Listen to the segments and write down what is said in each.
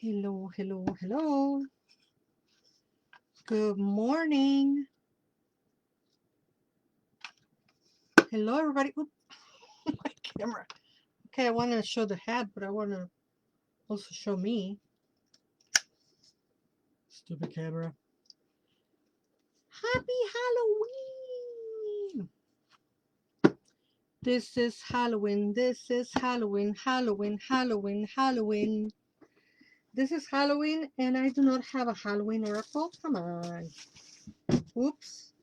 Hello, hello, hello. Good morning. Hello, everybody. Oop, my camera. Okay, I want to show the hat, but I want to also show me. Stupid camera. Happy Halloween! This is Halloween. This is Halloween. Halloween, Halloween, Halloween. This is Halloween, and I do not have a Halloween oracle. Come on. Oops.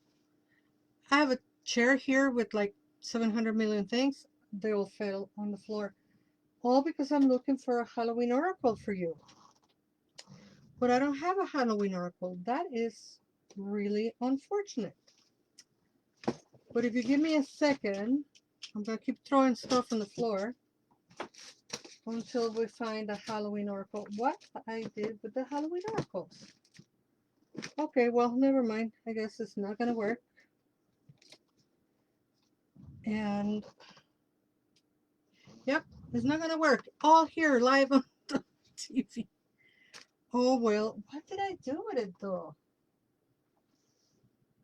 I have a chair here with like 700 million things. They all fell on the floor. All because I'm looking for a Halloween oracle for you. But I don't have a Halloween oracle. That is really unfortunate. But if you give me a second, I'm going to keep throwing stuff on the floor until we find a Halloween oracle. What I did with the Halloween oracles. Okay, well, never mind. I guess it's not going to work. And, yep, it's not going to work. All here live on the TV. Oh, well, what did I do with it, though?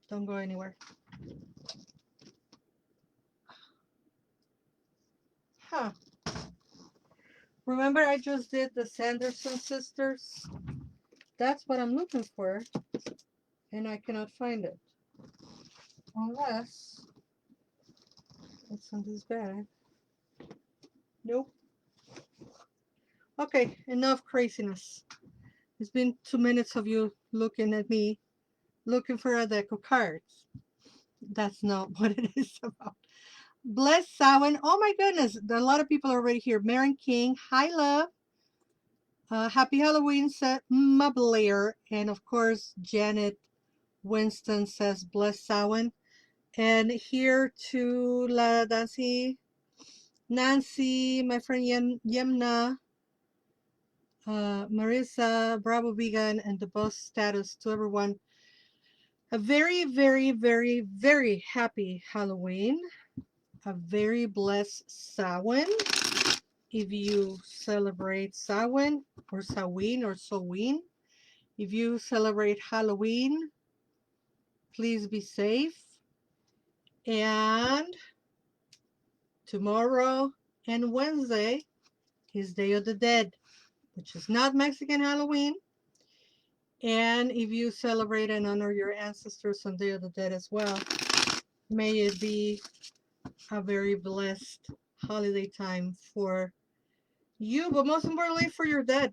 Don't go anywhere. Huh. Remember I just did the Sanderson sisters? That's what I'm looking for, and I cannot find it. Unless it's in this bag. Nope. Okay, enough craziness. It's been 2 minutes of you looking at me, looking for a deck of cards. That's not what it is about. Bless Samhain. Oh my goodness, a lot of people are already here. Maren King, hi love. Happy Halloween, said my Blair. And of course, Janet Winston says, bless Samhain. And here to La Nancy, my friend Yemna, Marissa, Bravo Vegan, and the boss status to everyone. A very, very, very, very happy Halloween. A very blessed Samhain. If you celebrate Samhain or Samhain or Samhain, if you celebrate Halloween, please be safe. And tomorrow and Wednesday is Day of the Dead, which is not Mexican Halloween. And if you celebrate and honor your ancestors on Day of the Dead as well, may it be a very blessed holiday time for you, but most importantly for your dead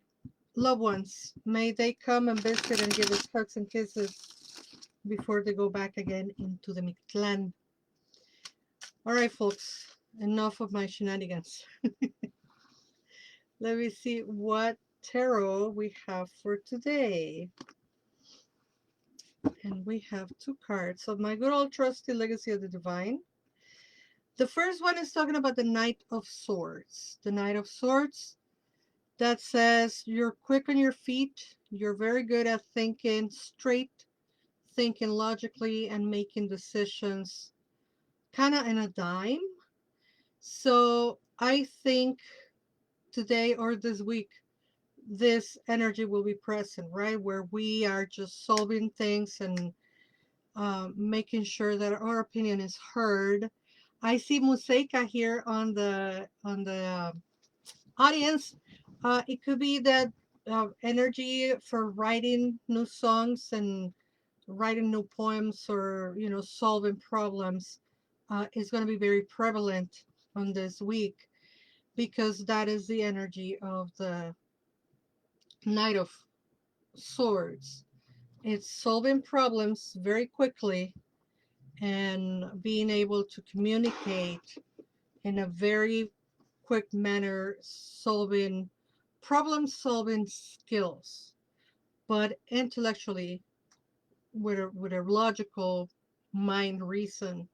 loved ones. May they come and visit and give us hugs and kisses before they go back again into the Mictlan. All right, folks, enough of my shenanigans. Let me see what tarot we have for today. And we have two cards of my good old trusty Legacy of the Divine. The first one is talking about the Knight of Swords. The Knight of Swords that says you're quick on your feet, you're very good at thinking straight, thinking logically, and making decisions kind of in a dime. So I think today or this week, this energy will be present, right? Where we are just solving things and making sure that our opinion is heard. I see Museika here on the audience. It could be that energy for writing new songs and writing new poems, or solving problems is going to be very prevalent on this week, because that is the energy of the Knight of Swords. It's solving problems very quickly and being able to communicate in a very quick manner, problem solving skills, but intellectually with a logical mind reason.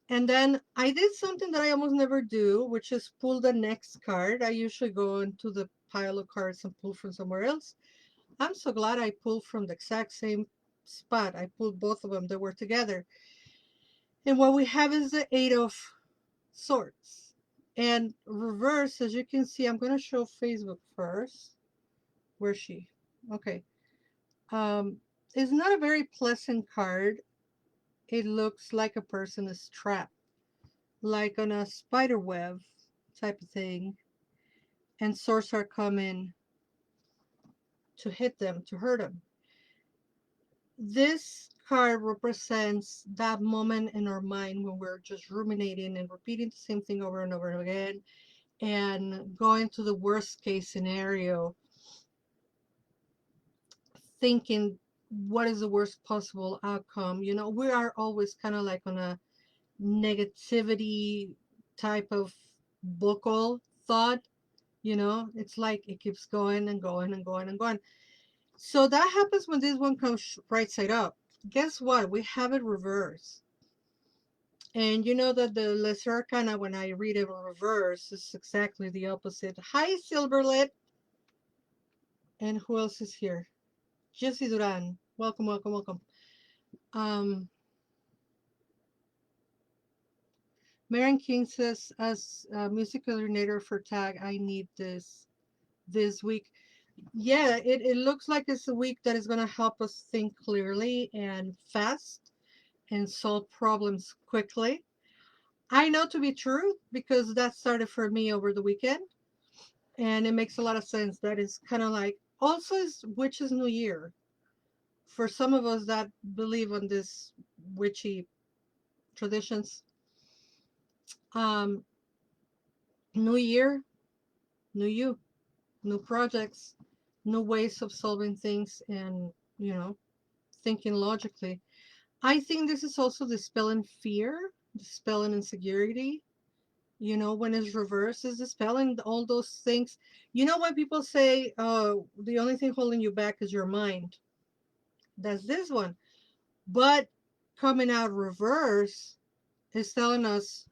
And then I did something that I almost never do, which is pull the next card. I usually go into the pile of cards and pull from somewhere else. I'm so glad I pulled from the exact same spot. I pulled both of them that were together. And what we have is the Eight of Swords. And reverse, as you can see, I'm going to show Facebook first. Where's she? Okay. Um, it's not a very pleasant card. It looks like a person is trapped, like on a spider web type of thing, and swords are coming to hit them, to hurt them. This card represents that moment in our mind when we're just ruminating and repeating the same thing over and over again and going to the worst case scenario, thinking what is the worst possible outcome. You know, we are always kind of like on a negativity type of vocal thought. You know, it's like it keeps going and going and going and going. So that happens when this one comes right side up. Guess what? We have it reversed. And you know that the Lesser Arcana, when I read it in reverse, is exactly the opposite. Hi, Silverlit. And who else is here? Jesse Duran. Welcome, welcome, welcome. Um, Marian King says, as a music coordinator for TAG, I need this week. Yeah, it looks like it's a week that is going to help us think clearly and fast and solve problems quickly. I know to be true because that started for me over the weekend, and it makes a lot of sense. That is kind of like also is Witch's New Year for some of us that believe in this witchy traditions. Um, New Year, new you, new projects, new ways of solving things, and you know, thinking logically. I think this is also dispelling fear, dispelling insecurity. You know, when it's reversed, is dispelling all those things. You know, when people say, the only thing holding you back is your mind. That's this one. But coming out reverse is telling us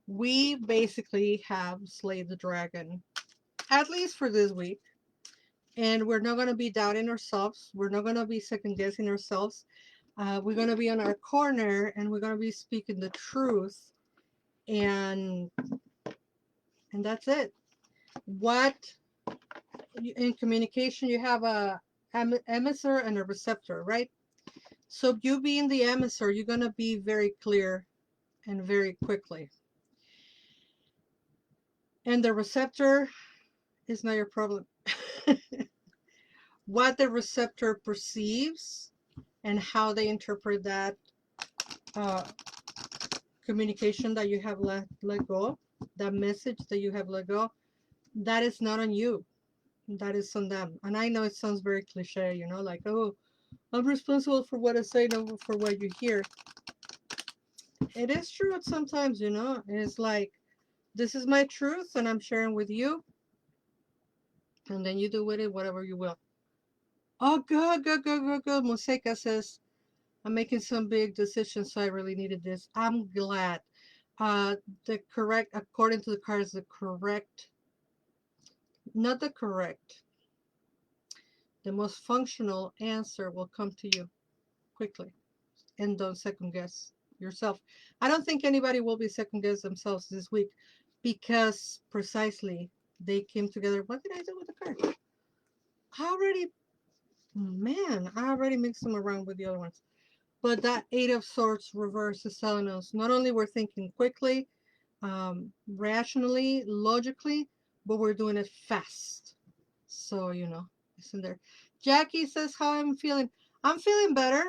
we basically have slayed the dragon, at least for this week. And we're not going to be doubting ourselves. We're not going to be second guessing ourselves. We're going to be on our corner and we're going to be speaking the truth. And that's it. What in communication you have a emissor and a receptor, right? So you being the emissor, you're going to be very clear and very quickly. And the receptor is not your problem. What the receptor perceives and how they interpret that uh, communication that you have let go, that message that you have let go, that is not on you. That is on them. And I know it sounds very cliche, you know, like, oh, I'm responsible for what I say, not for what you hear. It is true sometimes, you know. It's like, this is my truth and I'm sharing with you. And then you do with it whatever you will. Oh, good, good, good, good, good. Moseca says, I'm making some big decisions, so I really needed this. I'm glad. The correct, according to the cards, the correct, not the correct, the most functional answer will come to you quickly. And don't second guess yourself. I don't think anybody will be second guess themselves this week because precisely they came together. What did I do with the card? I already, man, I already mixed them around with the other ones. But that Eight of Swords reverse is telling us not only we're thinking quickly, rationally, logically, but we're doing it fast. So, you know, it's in there. Jackie says how I'm feeling. I'm feeling better,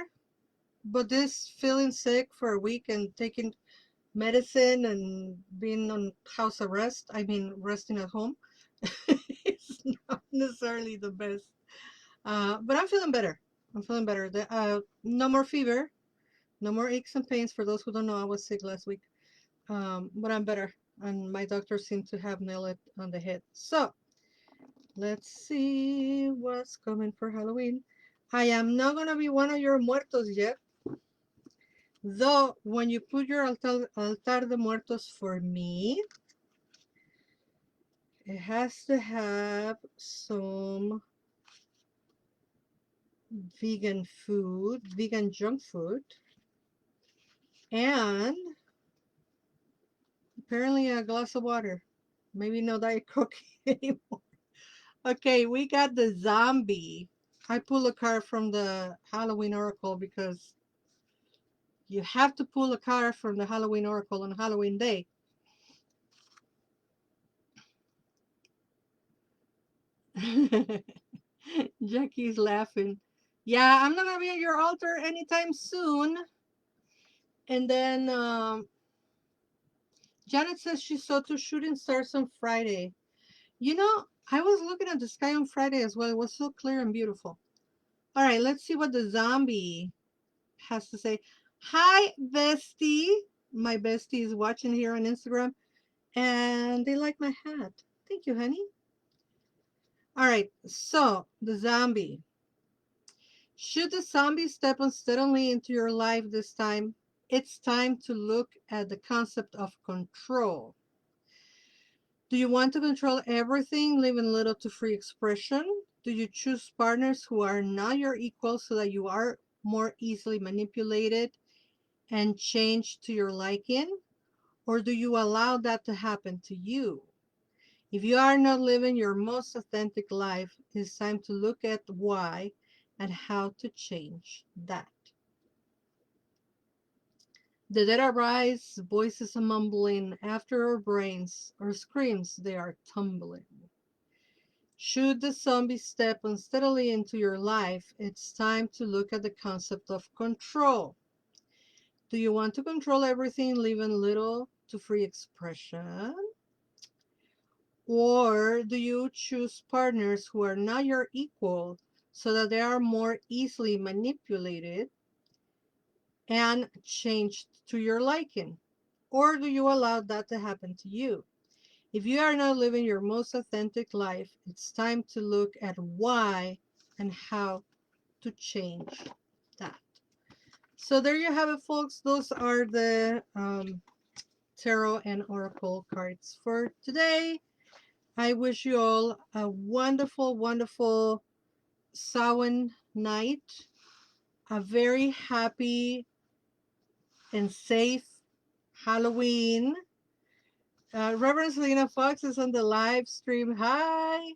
but this feeling sick for a week and taking medicine and being on house arrest, I mean, resting at home, it's not necessarily the best. But I'm feeling better. I'm feeling better. No more fever, no more aches and pains. For those who don't know, I was sick last week. But I'm better. And my doctor seemed to have nailed it on the head. So, let's see what's coming for Halloween. I am not going to be one of your muertos yet. Though, when you put your altar de muertos for me, it has to have some vegan food, vegan junk food, and apparently a glass of water. Maybe no Diet Coke anymore. Okay, we got the zombie. I pull a card from the Halloween Oracle because you have to pull a card from the Halloween Oracle on Halloween Day. Jackie's laughing. Yeah, I'm not gonna be at your altar anytime soon. And then Janet says she saw two shooting stars on Friday. You know, I was looking at the sky on Friday as well. It was so clear and beautiful. All right, let's see what the zombie has to say. Hi, bestie. My bestie is watching here on Instagram, and they like my hat. Thank you, honey. All right, so the zombie. Should the zombie step unsteadily into your life this time, it's time to look at the concept of control. Do you want to control everything, leaving little to free expression? Do you choose partners who are not your equal so that you are more easily manipulated and changed to your liking? Or do you allow that to happen to you? If you are not living your most authentic life, it's time to look at why and how to change that. The dead arise, voices are mumbling, after our brains, our screams, they are tumbling. Should the zombie step unsteadily into your life, it's time to look at the concept of control. Do you want to control everything, leaving little to free expression? Or do you choose partners who are not your equal so that they are more easily manipulated and changed to your liking? Or do you allow that to happen to you? If you are not living your most authentic life, it's time to look at why and how to change that. So there you have it, folks. Those are the tarot and oracle cards for today. I wish you all a wonderful, wonderful Samhain night, a very happy and safe Halloween. Reverend Selena Fox is on the live stream. Hi.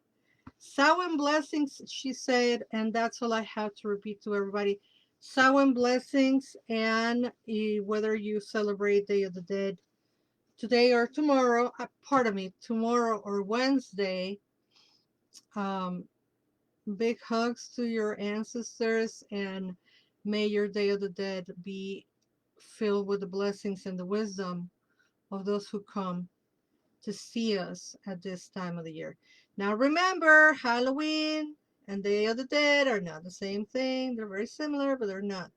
Samhain blessings, she said, and that's all I have to repeat to everybody. Samhain blessings, and whether you celebrate Day of the Dead today or tomorrow, pardon me, tomorrow or Wednesday, um, big hugs to your ancestors, and may your Day of the Dead be filled with the blessings and the wisdom of those who come to see us at this time of the year. Now remember, Halloween and Day of the Dead are not the same thing. They're very similar, but they're not.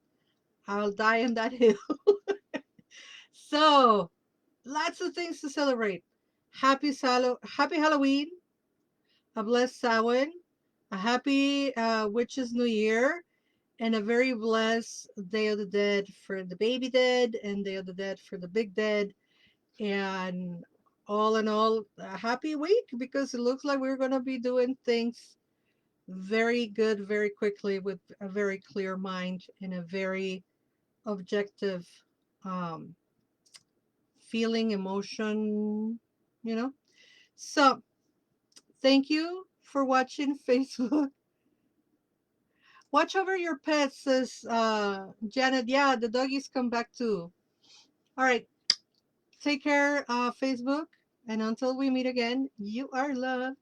I'll die on that hill. So, lots of things to celebrate. Happy Halloween, a blessed Samhain, a happy Witches New Year, and a very blessed Day of the Dead for the baby dead and Day of the Dead for the big dead. And all in all, a happy week because it looks like we're going to be doing things very good very quickly with a very clear mind and a very objective um, feeling, emotion, you know. So, thank you for watching Facebook. Watch over your pets, says Janet. Yeah, the doggies come back too. All right. Take care, Facebook. And until we meet again, you are loved.